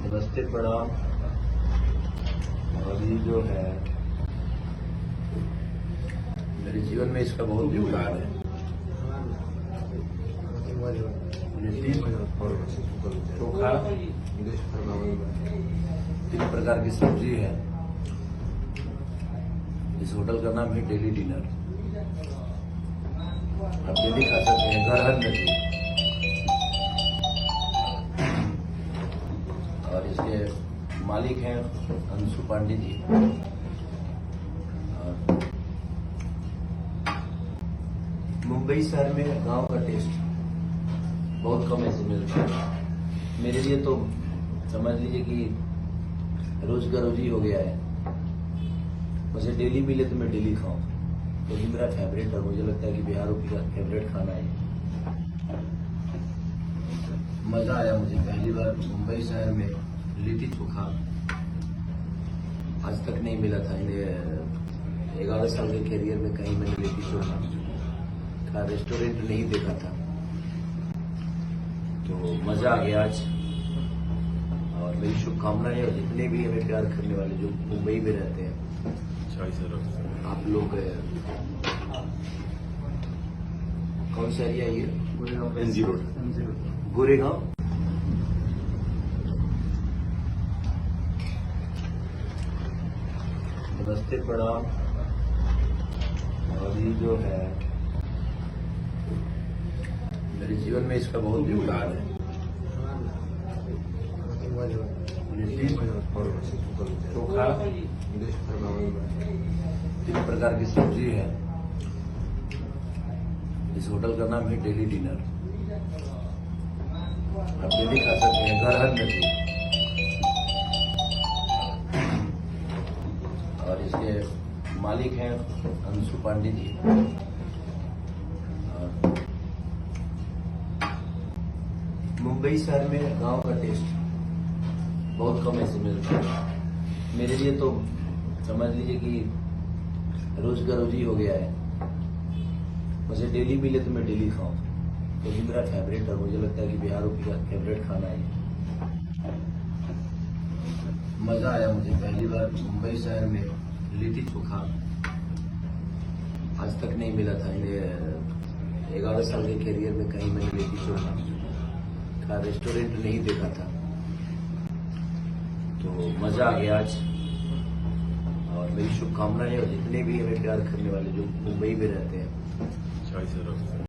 नमस्ते प्रणाम। और ये जो है मेरे जीवन में इसका बहुत योगदान है। लिट्टी चोखा, 3 प्रकार की सब्जी है। इस होटल का नाम है डेली डिनर। आप डेली खा सकते हैं, घर हर नजदीक। और इसके मालिक हैं अंशु पांडे जी। और मुंबई शहर में गांव का टेस्ट बहुत कम ऐसे मिलता है। मेरे लिए तो समझ लीजिए कि रोज का रोज ही हो गया है। मुझे डेली मिले तो मैं डेली खाऊं, क्योंकि मेरा फेवरेट है। मुझे लगता है कि बिहार यूपी का फेवरेट खाना है। मजा आया मुझे पहली बार मुंबई शहर में लिट्टी चोखा। आज तक नहीं मिला था। 11 साल के कैरियर में कहीं मैंने लिट्टी चोखा का रेस्टोरेंट नहीं देखा था। तो मजा आ गया आज। और मेरी शुभकामनाएं, और जितने भी हमें प्यार करने वाले जो मुंबई में रहते हैं, आप लोग कौन सा एरिया ये? NG road, Goregaon. नमस्ते प्रणाम। और ये जो है मेरे जीवन में इसका बहुत योगदान है। लिट्टी चोखा, 3 प्रकार की सब्जी है। इस होटल का नाम है डेली डिनर। आप डेली खा सकते हैं, घर हर नजदीक। और इसके मालिक हैं अंशु पांडे जी। और मुंबई शहर में गांव का टेस्ट बहुत कम ऐसे मिलता है। मेरे लिए तो समझ लीजिए कि रोज का रोज ही हो गया है। मुझे डेली मिले तो मैं डेली खाऊं, क्योंकि मेरा फेवरेट है। मुझे लगता है कि बिहार यूपी का फेवरेट खाना है। मजा आया मुझे पहली बार मुंबई शहर में लिट्टी चोखा। आज तक नहीं मिला था। 11 साल के कैरियर में कहीं मैंने लिट्टी चोखा का रेस्टोरेंट नहीं देखा था। तो मजा आ गया आज। और मेरी शुभकामनाएं, और जितने भी हमें प्यार करने वाले जो मुंबई में रहते हैं,